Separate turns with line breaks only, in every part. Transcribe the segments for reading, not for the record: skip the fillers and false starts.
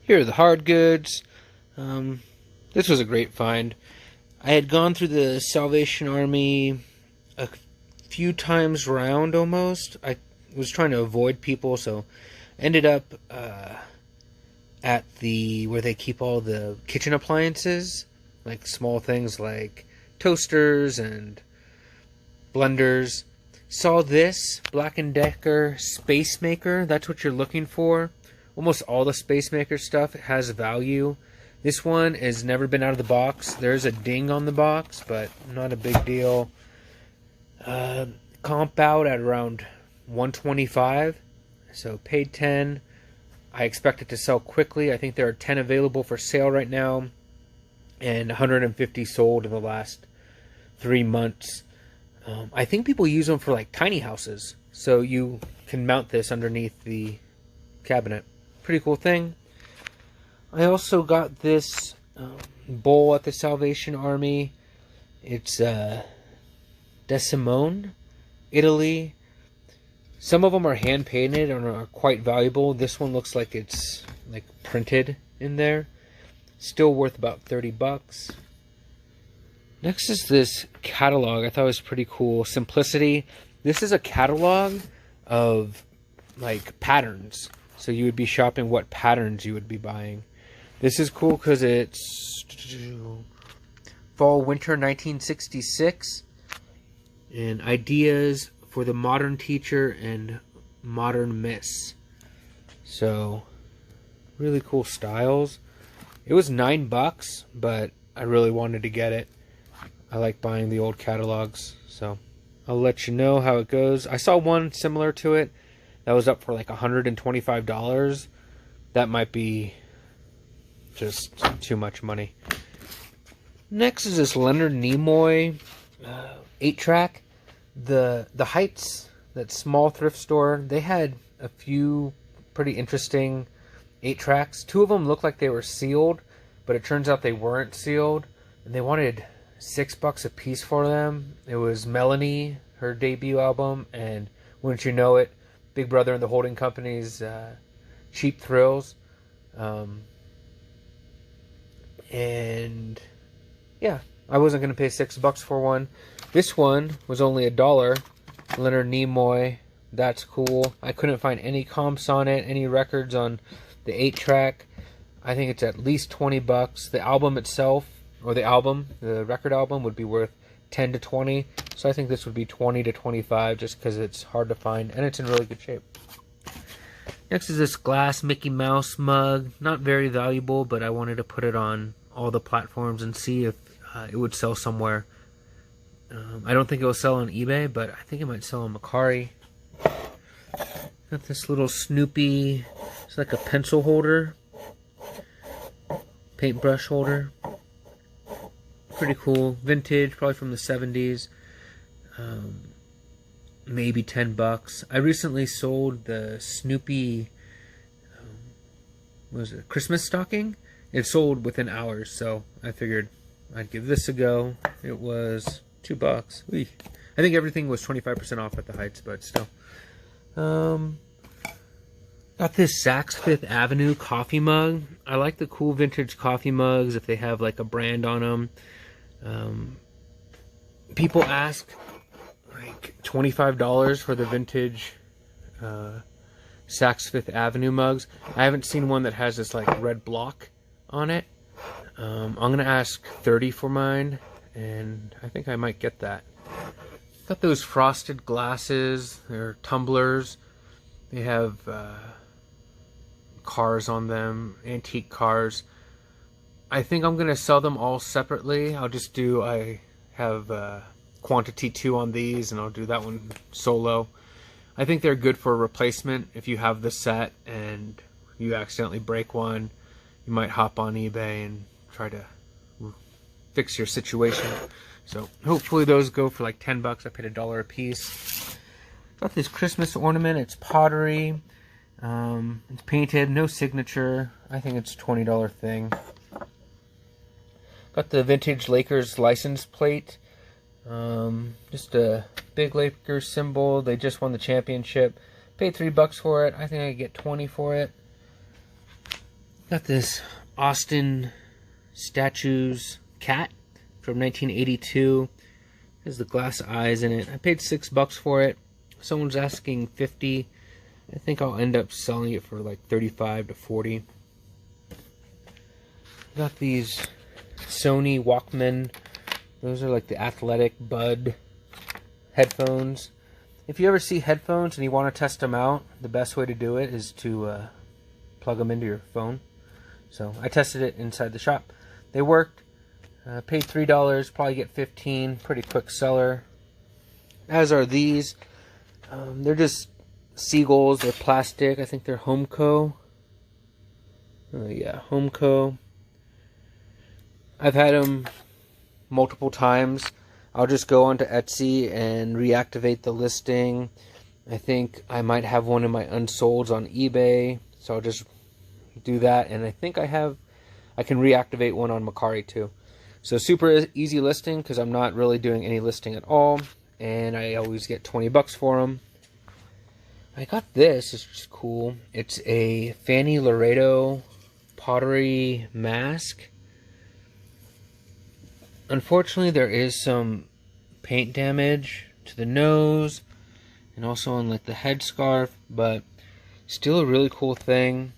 Here are the hard goods. This was a great find. I had gone through the Salvation Army a few times round almost. I was trying to avoid people, so ended up at the where they keep all the kitchen appliances, like small things like toasters and blenders. Saw this Black & Decker Space Maker. That's what you're looking for. Almost all the Space Maker stuff has value. This one has never been out of the box. There's a ding on the box, but not a big deal. Comp out at around $125, so paid $10. I expect it to sell quickly. I think there are 10 available for sale right now, and 150 sold in the last 3 months. I think people use them for like tiny houses, so you can mount this underneath the cabinet. Pretty cool thing. I also got this bowl at the Salvation Army. It's Desimone, Italy. Some of them are hand painted and are quite valuable. This one looks like it's like printed in there. Still worth about 30 bucks. Next is this catalog. I thought it was pretty cool. Simplicity. This is a catalog of like patterns. So you would be shopping what patterns you would be buying. This is cool because it's fall winter 1966 and ideas for the modern teacher and modern miss. So really cool styles. It was $9, but I really wanted to get it. I like buying the old catalogs, so I'll let you know how it goes. I saw one similar to it that was up for like $125. That might be just too much money. Next is this Leonard Nimoy 8-track. The Heights, that small thrift store, they had a few pretty interesting 8-tracks. 2 of them looked like they were sealed, but it turns out they weren't sealed, and they wanted $6 a piece for them. It was Melanie, her debut album, and wouldn't you know it, Big Brother and the Holding Company's Cheap Thrills. And yeah, I wasn't going to pay $6 for one. This one was only $1. Leonard Nimoy, that's cool. I couldn't find any comps on it, any records on the 8-track. I think it's at least $20. The album itself, or the record album, would be worth 10 to 20. So I think this would be 20 to 25 just because it's hard to find and it's in really good shape. Next is this glass Mickey Mouse mug. Not very valuable, but I wanted to put it on all the platforms and see if it would sell somewhere. I don't think it will sell on eBay, but I think it might sell on Mercari. Got this little Snoopy, it's like a pencil holder, paintbrush holder. Pretty cool, vintage, probably from the 70s. Maybe $10. I recently sold the Snoopy, what was it, Christmas stocking? It sold within hours, so I figured I'd give this a go. It was $2. Whee. I think everything was 25% off at the Heights, but still. Got this Saks Fifth Avenue coffee mug. I like the cool vintage coffee mugs if they have like a brand on them. People ask like $25 for the vintage Saks Fifth Avenue mugs. I haven't seen one that has this like red block on it. I'm gonna ask $30 for mine, and I think I might get that. Got those frosted glasses. They're tumblers. They have cars on them, antique cars. I think I'm gonna sell them all separately. I have quantity 2 on these, and I'll do that one solo. I think they're good for a replacement. If you have the set and you accidentally break one, you might hop on eBay and try to fix your situation. So hopefully those go for like $10. I paid $1 a piece. Got this Christmas ornament. It's pottery. It's painted, no signature. I think it's a $20 thing. Got the vintage Lakers license plate. Just a big Lakers symbol. They just won the championship. Paid $3 for it. I think I get 20 for it. Got this Austin Statues cat from 1982. Has the glass eyes in it. I paid $6 for it. Someone's asking 50. I think I'll end up selling it for like 35 to 40. Got these Sony Walkman. Those are like the athletic bud headphones. If you ever see headphones and you want to test them out, the best way to do it is to plug them into your phone. So I tested it inside the shop. They worked. Paid $3, probably get 15. Pretty quick seller. As are these. They're just seagulls. They're plastic. I think they're Homeco. Yeah, Homeco. I've had them multiple times. I'll just go onto Etsy and reactivate the listing. I think I might have one in my unsolds on eBay, so I'll just do that. And I think I can reactivate one on Mercari too. So super easy listing because I'm not really doing any listing at all, and I always get $20 for them. I got this. It's just cool. It's a Fanny Laredo pottery mask. Unfortunately, there is some paint damage to the nose and also on like the headscarf, but still a really cool thing.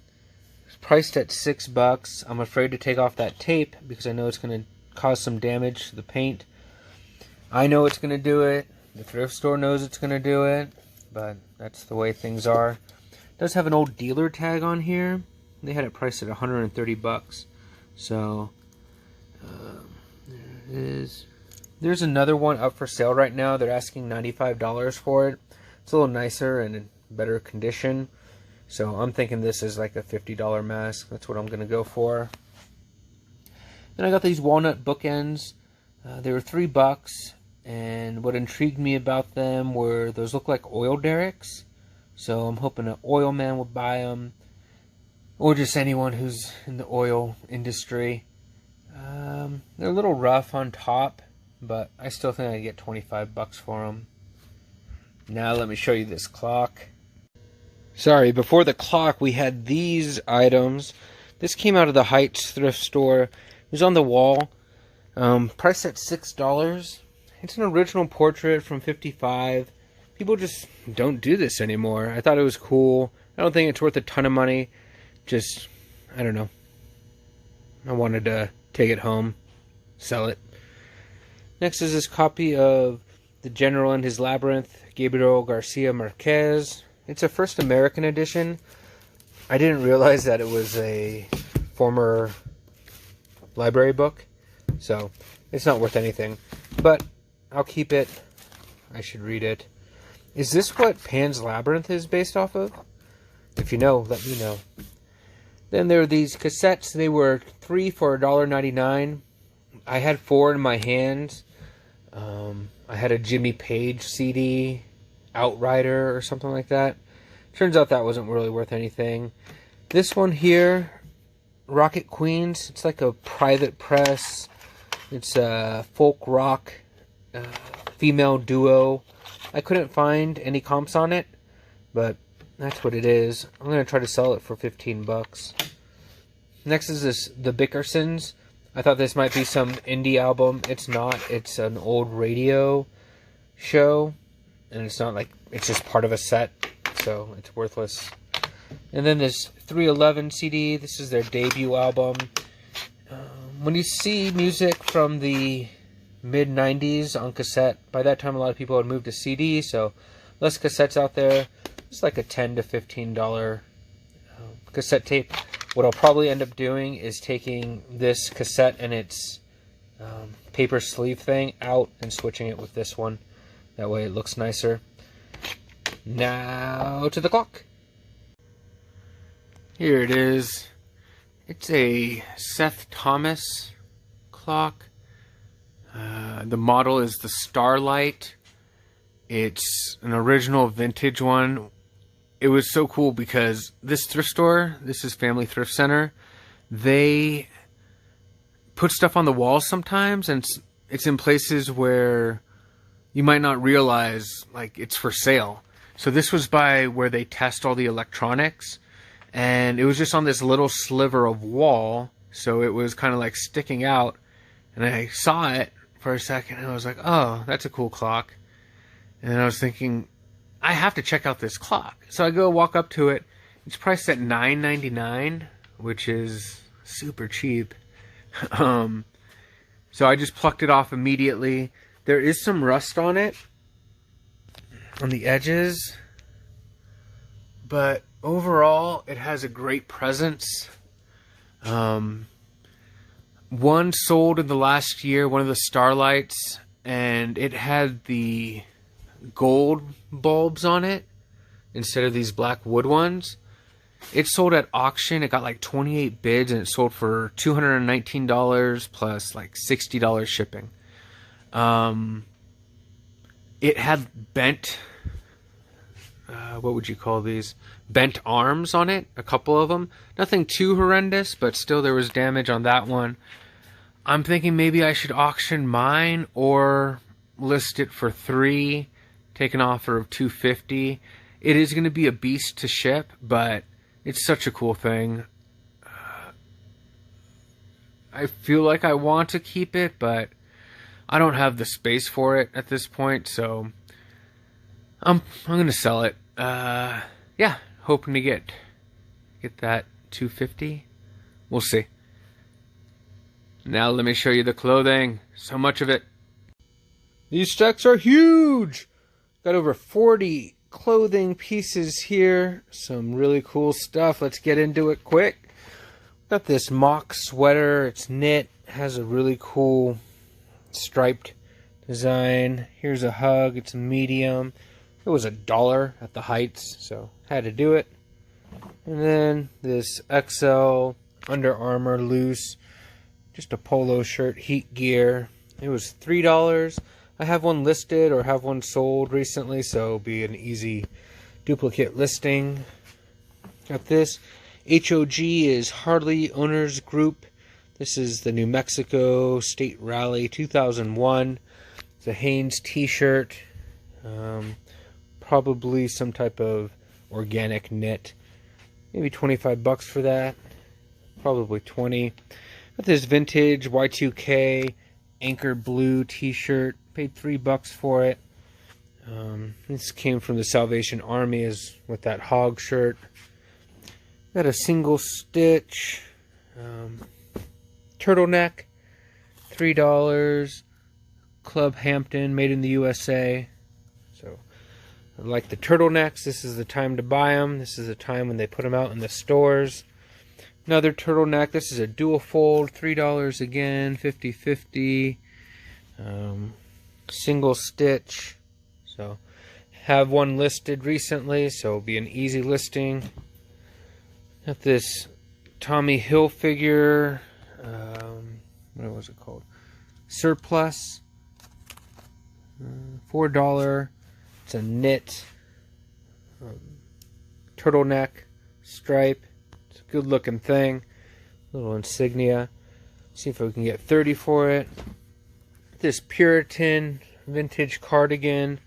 It's priced at $6. I'm afraid to take off that tape because I know it's going to cause some damage to the paint. I know it's going to do it. The thrift store knows it's going to do it, but that's the way things are. It does have an old dealer tag on here. They had it priced at $130. So there it is. There's another one up for sale right now. They're asking $95 for it. It's a little nicer and in better condition. So I'm thinking this is like a $50 mask. That's what I'm going to go for. Then I got these walnut bookends. They were $3, and what intrigued me about them were those look like oil derricks. So I'm hoping an oil man will buy them, or just anyone who's in the oil industry. They're a little rough on top, but I still think I can get $25 for them. Now let me show you this clock. Sorry, before the clock we had these items. This came out of the Heights thrift store. It was on the wall, priced at $6. It's an original portrait from '55. People just don't do this anymore. I thought it was cool. I don't think it's worth a ton of money. Just, I don't know. I wanted to take it home, sell it. Next is this copy of The General and His Labyrinth, Gabriel Garcia Marquez. It's a first American edition. I didn't realize that it was a former library book, so it's not worth anything, but I'll keep it. I should read it. Is this what Pan's Labyrinth is based off of? If you know, let me know. Then there are these cassettes. They were 3 for $1.99. I had 4 in my hands. I had a Jimmy Page CD, Outrider or something like that. Turns out that wasn't really worth anything. This one here, Rocket Queens, it's like a private press. It's a folk rock female duo. I couldn't find any comps on it, but that's what it is. I'm going to try to sell it for $15. Next is this, The Bickersons. I thought this might be some indie album. It's not. It's an old radio show, and it's not like, it's just part of a set, so it's worthless. And then this 311 CD. This is their debut album. When you see music from the mid-90s on cassette, by that time a lot of people had moved to CD, so less cassettes out there. It's like a $10 to $15 cassette tape. What I'll probably end up doing is taking this cassette and its paper sleeve thing out and switching it with this one. That way it looks nicer. Now to the clock. Here it is. It's a Seth Thomas clock. The model is the Starlight. It's an original vintage one. It was so cool because this thrift store, this is Family Thrift Center, they put stuff on the walls sometimes, and it's in places where you might not realize like it's for sale. So this was by where they test all the electronics, and it was just on this little sliver of wall, so it was kind of like sticking out, and I saw it for a second, and I was like, oh, that's a cool clock. And I was thinking, I have to check out this clock. So I go walk up to it. It's priced at $9.99, which is super cheap. So I just plucked it off immediately. There is some rust on it, on the edges, but overall it has a great presence. One sold in the last year, one of the Starlights, and it had the gold bulbs on it instead of these black wood ones. It sold at auction. It got like 28 bids, and it sold for $219 plus like $60 shipping. It had bent, what would you call these? Bent arms on it, a couple of them. Nothing too horrendous, but still there was damage on that one. I'm thinking maybe I should auction mine or list it for $3, take an offer of $250. It is going to be a beast to ship, but it's such a cool thing. I feel like I want to keep it, but I don't have the space for it at this point, so I'm going to sell it. Yeah, hoping to get that $250. We'll see. Now let me show you the clothing. So much of it. These stacks are huge. Got over 40 clothing pieces here. Some really cool stuff. Let's get into it quick. Got this mock sweater. It's knit. Has a really cool striped design. Here's a hug. It's a medium. It was $1 at the Heights, so had to do it. And then this XL Under Armour loose. Just a polo shirt, heat gear. It was $3. I have one listed or have one sold recently, so it'll be an easy duplicate listing. Got this. HOG is Harley Owners Group. This is the New Mexico State Rally 2001. It's a Hanes t-shirt. Probably some type of organic knit. Maybe 25 bucks for that. Probably 20. Got this vintage Y2K Anchor Blue t-shirt. Paid $3 for it. This came from the Salvation Army as with that hog shirt. Got a single stitch turtleneck. $3. Club Hampton, made in the USA. So I like the turtlenecks. This is the time to buy them. This is the time when they put them out in the stores. Another turtleneck. This is a dual fold. $3 again. 50/50. Single stitch. So have one listed recently, so it'll be an easy listing. Got this Tommy Hilfiger. What was it called? Surplus. $4. It's a knit turtleneck stripe. It's a good looking thing. Little insignia. See if we can get 30 for it. This Puritan vintage cardigan.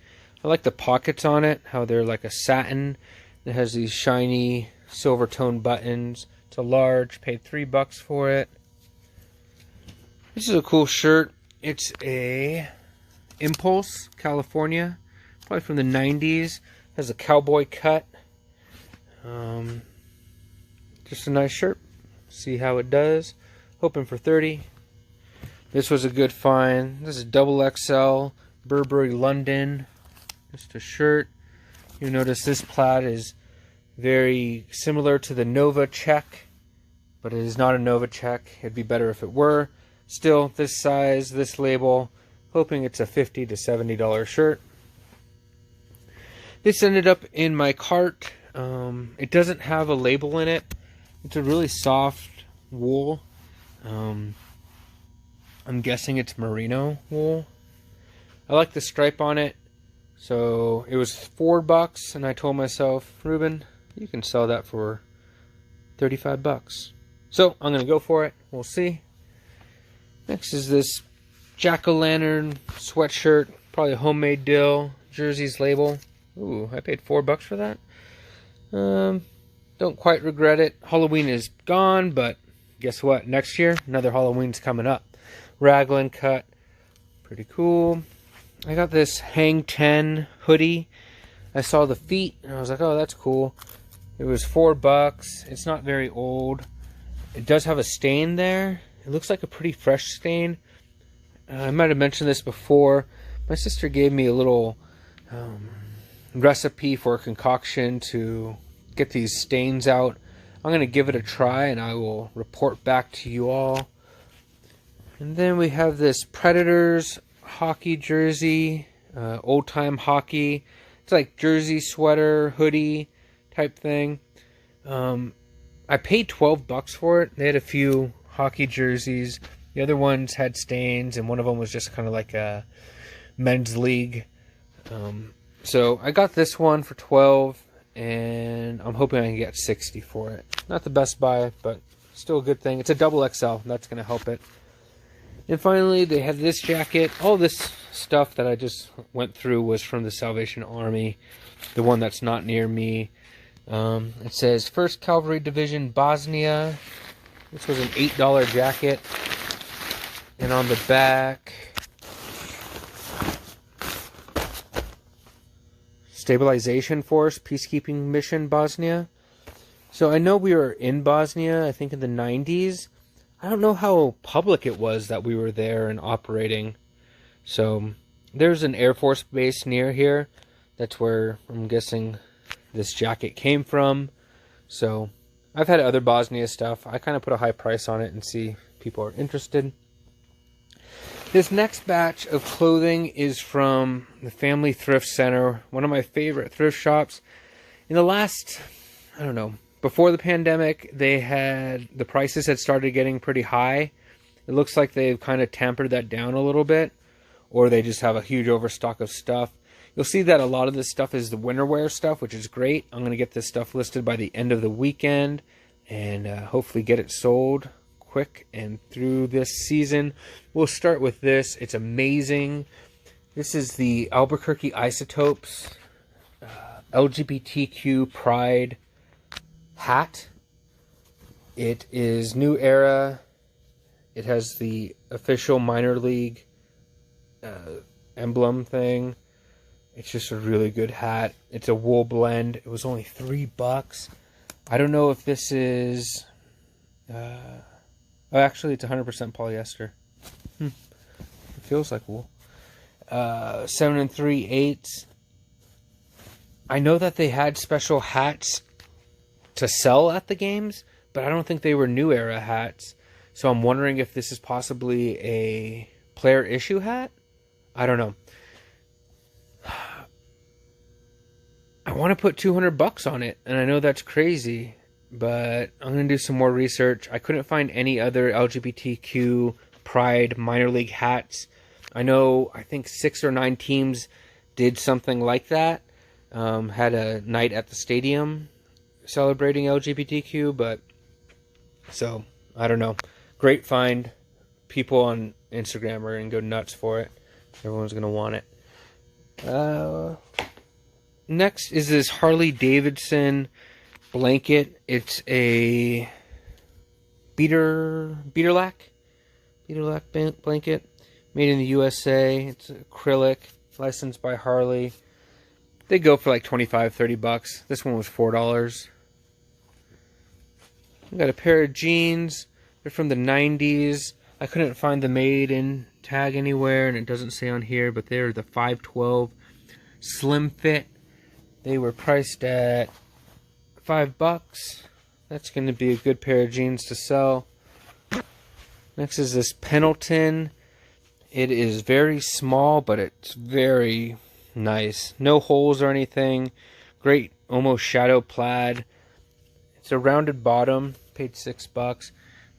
I like the pockets on it, how they're like a satin. It has these shiny silver tone buttons. It's a large, paid $3 for it. This is a cool shirt. It's a Impulse, California, probably from the 90s. Has a cowboy cut. Just a nice shirt. See how it does. Hoping for 30. This was a good find. This is double XL Burberry London. Just a shirt. You notice this plaid is very similar to the Nova check, but it is not a Nova check. It'd be better if it were. Still, this size, this label, hoping it's a $50 to $70 shirt. This ended up in my cart. It doesn't have a label in it. It's a really soft wool. I'm guessing it's merino wool. I like the stripe on it. So it was $4, and I told myself, Ruben, you can sell that for $35. So I'm gonna go for it. We'll see. Next is this jack-o'-lantern sweatshirt, probably a homemade deal. Jersey's label. Ooh, I paid $4 for that. Don't quite regret it. Halloween is gone, but guess what? Next year, another Halloween's coming up. Raglan cut. Pretty cool. I got this Hang 10 hoodie. I saw the feet, and I was like, oh, that's cool. It was $4. It's not very old. It does have a stain there. It looks like a pretty fresh stain. I might have mentioned this before. My sister gave me a little recipe for a concoction to get these stains out. I'm going to give it a try, and I will report back to you all. And then we have this Predators hockey jersey, old-time hockey. It's like jersey, sweater, hoodie type thing. I paid $12 for it. They had a few hockey jerseys. The other ones had stains, and one of them was just kind of like a men's league. So I got this one for $12, and I'm hoping I can get $60 for it. Not the best buy, but still a good thing. It's a double XL. That's going to help it. And finally, they have this jacket. All this stuff that I just went through was from the Salvation Army, the one that's not near me. It says 1st Cavalry Division, Bosnia. This was an $8 jacket. And on the back, Stabilization Force, Peacekeeping Mission, Bosnia. So I know we were in Bosnia, I think in the 90s. I don't know how public it was that we were there and operating. So there's an Air Force base near here. That's where I'm guessing this jacket came from. So I've had other Bosnia stuff. I kind of put a high price on it and see if people are interested. This next batch of clothing is from the Family Thrift Center, one of my favorite thrift shops. In the last, I don't know, before the pandemic, the prices had started getting pretty high. It looks like they've kind of tampered that down a little bit, or they just have a huge overstock of stuff. You'll see that a lot of this stuff is the winter wear stuff, which is great. I'm going to get this stuff listed by the end of the weekend and hopefully get it sold quick and through this season. We'll start with this. It's amazing. This is the Albuquerque Isotopes LGBTQ Pride hat. It is New Era. It has the official minor league emblem thing. It's just a really good hat. It's a wool blend. It was only $3. I don't know if this is actually it's 100% polyester. It feels like wool. 7 3/8. I know that they had special hats to sell at the games, but I don't think they were New Era hats. So I'm wondering if this is possibly a player issue hat. I don't know. I want to put $200 on it, and I know that's crazy, but I'm going to do some more research. I couldn't find any other LGBTQ Pride minor league hats. I think 6 or 9 teams did something like that. Had a night at the stadium celebrating LGBTQ, but so I don't know. Great find. People on Instagram are going to go nuts for it. Everyone's going to want it. Next is this Harley Davidson blanket. It's a beater lack blanket made in the USA. It's acrylic, licensed by Harley. They go for like $25-30. This one was $4. I got a pair of jeans. They're from the 90s. I couldn't find the made in tag anywhere, and it doesn't say on here, but they're the 512 slim fit. They were priced at $5. That's going to be a good pair of jeans to sell. Next is this Pendleton. It is very small, but it's very nice. No holes or anything. Great, almost shadow plaid. It's a rounded bottom. Paid $6.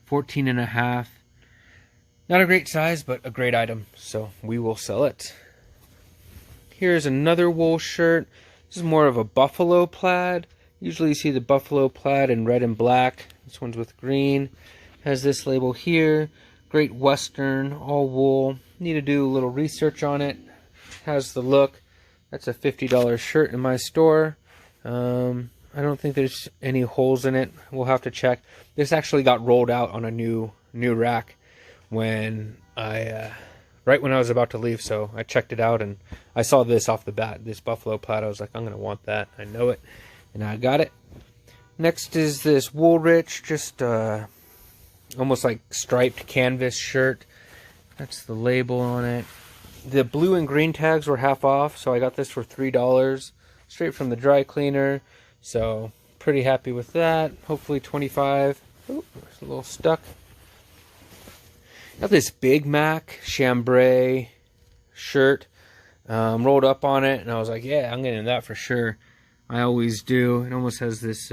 14.5. Not a great size, but a great item. So we will sell it. Here's another wool shirt. This is more of a buffalo plaid. Usually you see the buffalo plaid in red and black. This one's with green. Has this label here. Great Western, all wool. Need to do a little research on it. Has the look. That's a $50 shirt in my store. I'm I don't think there's any holes in it. We'll have to check. This actually got rolled out on a new rack when right when I was about to leave, so I checked it out and I saw this off the bat, this buffalo plaid. I was like, I'm gonna want that. I know it, and I got it. Next is this Woolrich, just almost like striped canvas shirt. That's the label on it. The blue and green tags were half off, so I got this for $3 straight from the dry cleaner. So pretty happy with that. Hopefully 25. Oh, it's a little stuck. Got this Big Mac chambray shirt rolled up on it, and I was like, yeah, I'm getting that for sure. I always do. It almost has this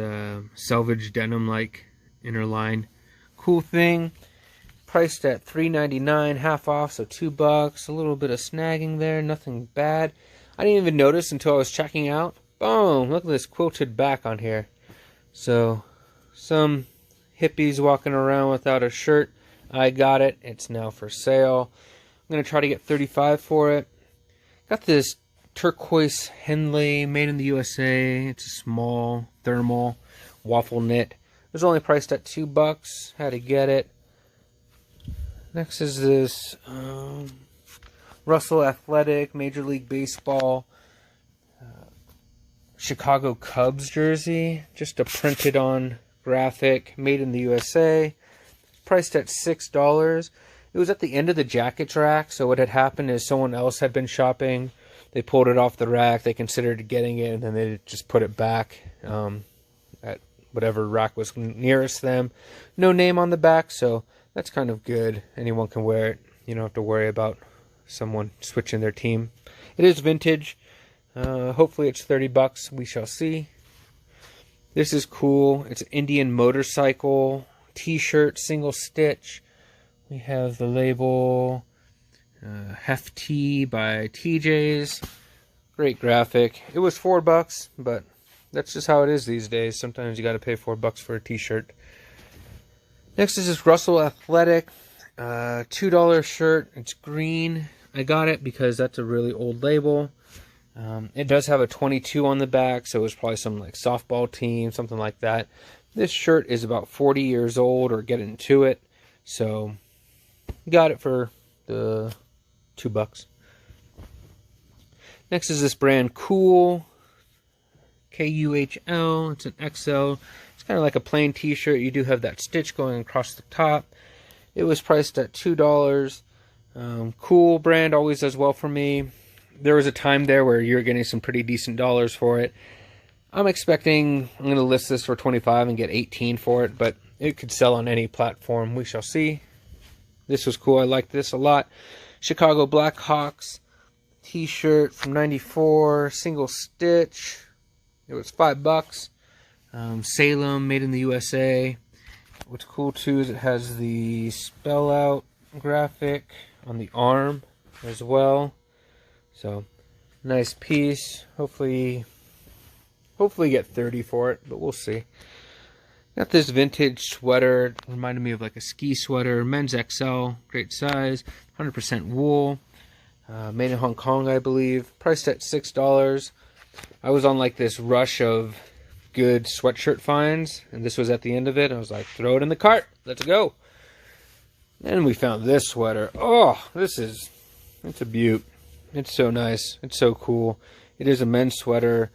selvage denim like inner line. Cool thing. Priced at $3.99, half off, so $2. A little bit of snagging there, nothing bad. I didn't even notice until I was checking out. Boom! Look at this quilted back on here. So, some hippies walking around without a shirt. I got it. It's now for sale. I'm going to try to get $35 for it. Got this turquoise Henley made in the USA. It's a small thermal waffle knit. It was only priced at $2. Had to get it. Next is this Russell Athletic Major League Baseball Chicago Cubs jersey. Just a printed on graphic, made in the USA. Priced at $6. It was at the end of the jackets rack, so what had happened is someone else had been shopping. They pulled it off the rack, they considered getting it, and then they just put it back at whatever rack was nearest them. No name on the back, so that's kind of good. Anyone can wear it. You don't have to worry about someone switching their team. It is vintage. Hopefully it's $30. We shall see. This is cool. It's an Indian motorcycle t-shirt, single stitch. We have the label Hefty by TJ's. Great graphic. It was $4, but that's just how it is these days. Sometimes you got to pay $4 for a t-shirt. Next is this Russell Athletic $2 shirt. It's green. I got it because that's a really old label. It does have a 22 on the back, so it was probably some like softball team, something like that. This shirt is about 40 years old or getting to it, so got it for the $2. Next is this brand Cool, Kuhl. It's an XL. It's kind of like a plain t-shirt. You do have that stitch going across the top. It was priced at $2. Cool brand always does well for me. There was a time there where you're getting some pretty decent dollars for it. I'm going to list this for $25 and get $18 for it, but it could sell on any platform. We shall see. This was cool. I like this a lot. Chicago Blackhawks t-shirt from '94, single stitch. It was $5. Salem, made in the USA. What's cool too is it has the spell out graphic on the arm as well. So nice piece. Hopefully get 30 for it, but we'll see. Got this vintage sweater. It reminded me of like a ski sweater. Men's XL, great size, 100% wool. Made in Hong Kong, I believe. Priced at $6. I was on like this rush of good sweatshirt finds, and this was at the end of it. I was like, throw it in the cart. Let's go. And we found this sweater. Oh, it's a beaut. It's so nice. It's so cool. It is a men's sweater.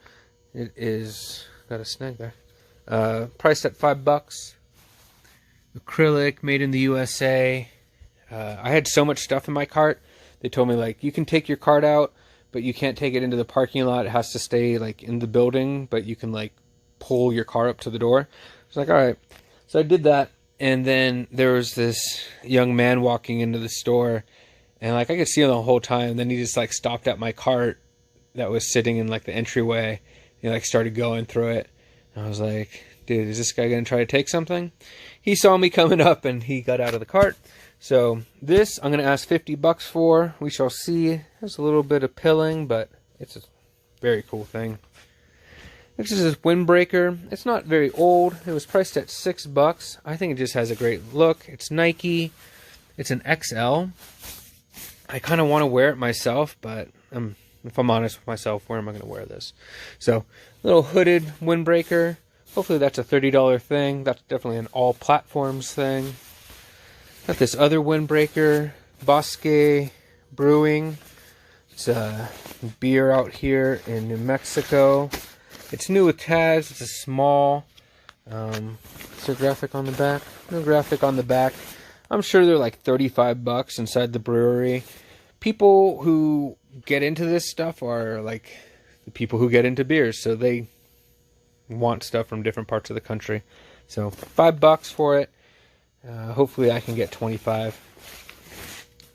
It is, got a snag there. Priced at $5. Acrylic, made in the USA. I had so much stuff in my cart. They told me like, you can take your cart out, but you can't take it into the parking lot. It has to stay like in the building, but you can like pull your car up to the door. I was like, all right. So I did that. And then there was this young man walking into the store, and like I could see him the whole time. And then he just like stopped at my cart that was sitting in like the entryway. He like started going through it. And I was like, dude, is this guy going to try to take something? He saw me coming up and he got out of the cart. So this I'm going to ask $50 for. We shall see. There's a little bit of pilling, but it's a very cool thing. Next is this windbreaker. It's not very old. It was priced at $6. I think it just has a great look. It's Nike. It's an XL. I kind of want to wear it myself, but if I'm honest with myself, where am I going to wear this? So Little hooded windbreaker. Hopefully that's a $30 thing. That's definitely an all platforms thing. Got this other windbreaker, Bosque Brewing. It's a beer out here in New Mexico. It's new with tags. It's a small. Is there a graphic on the back? No graphic on the back. I'm sure they're like 35 bucks inside the brewery. People who get into this stuff are like the people who get into beers, so they want stuff from different parts of the country. So $5 for it. Hopefully I can get 25.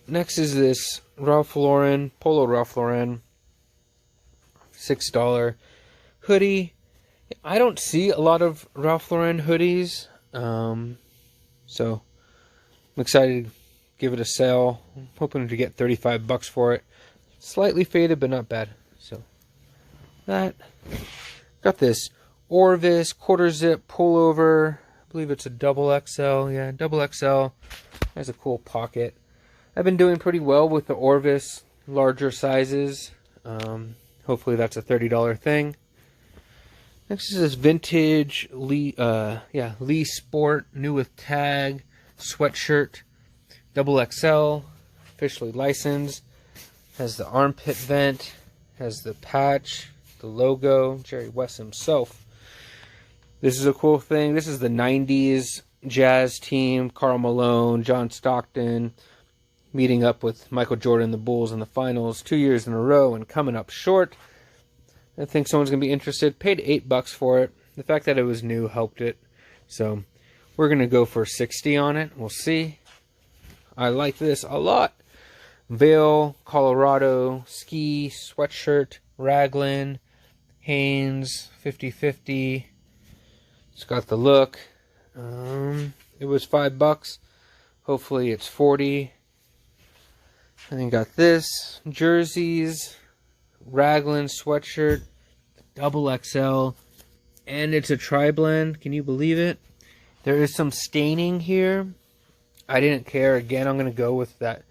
Next is this Ralph Lauren, Polo Ralph Lauren, $6 hoodie. I don't see a lot of Ralph Lauren hoodies, so I'm excited to give it a sale. I'm hoping to get 35 bucks for it. Slightly faded, but not bad. So that. Got this Orvis quarter zip pullover. I believe it's a double XL. Yeah, double XL. Has a cool pocket. I've been doing pretty well with the Orvis larger sizes. Hopefully that's a $30 thing. Next is this vintage Lee Sport, new with tag, sweatshirt, double XL, officially licensed. Has the armpit vent, has the patch, the logo, Jerry West himself. This is a cool thing. This is the 90s Jazz team, Karl Malone, John Stockton, meeting up with Michael Jordan and the Bulls in the finals 2 years in a row and coming up short. I think someone's going to be interested. Paid $8 for it. The fact that it was new helped it. So we're going to go for 60 on it. We'll see. I like this a lot. Vail, Colorado, ski, sweatshirt, Raglan, Hanes, 50/50. It's got the look. It was $5. Hopefully it's 40. And then got this. Jerseys. Raglan sweatshirt, double XL, and it's a tri-blend. Can you believe it? There is some staining here. I didn't care. Again, I'm going to go with that,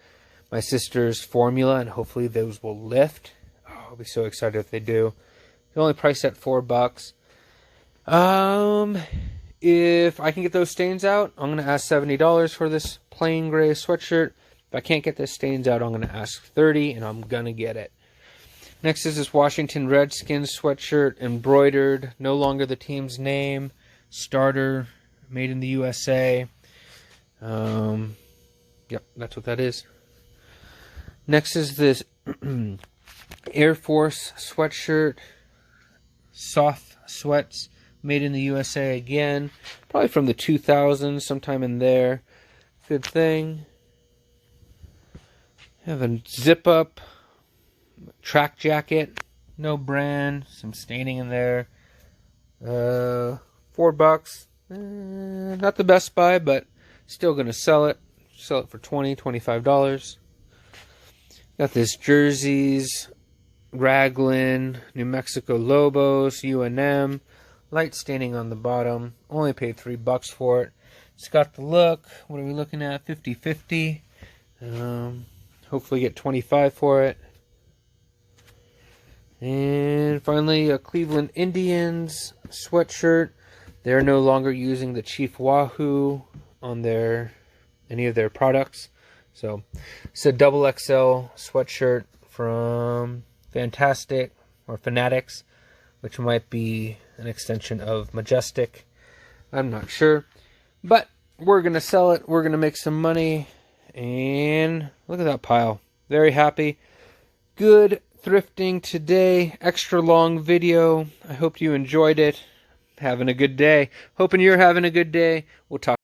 my sister's formula, and hopefully those will lift. Oh, I'll be so excited if they do. They're only priced at $4. If I can get those stains out, I'm going to ask $70 for this plain gray sweatshirt. If I can't get the stains out, I'm going to ask $30, and I'm going to get it. Next is this Washington Redskins sweatshirt, embroidered, no longer the team's name, starter, made in the USA. Yep, that's what that is. Next is this Air Force sweatshirt, soft sweats, made in the USA again, probably from the 2000s, sometime in there. Good thing. Have a zip up track jacket, no brand, some staining in there. $4. Not the best buy, but still gonna sell it. Sell it for $20, $25. Got this jerseys, Raglan, New Mexico Lobos, UNM, light staining on the bottom. Only paid $3 for it. It's got the look. What are we looking at? 50/50. Hopefully get 25 for it. And finally, a Cleveland Indians sweatshirt. They're no longer using the Chief Wahoo on any of their products. So it's a double XL sweatshirt from Fantastic or Fanatics, which might be an extension of Majestic. I'm not sure. But we're going to sell it. We're going to make some money. And look at that pile. Very happy. Good thrifting today. Extra long video. I hope you enjoyed it. Having a good day. Hoping you're having a good day. We'll talk.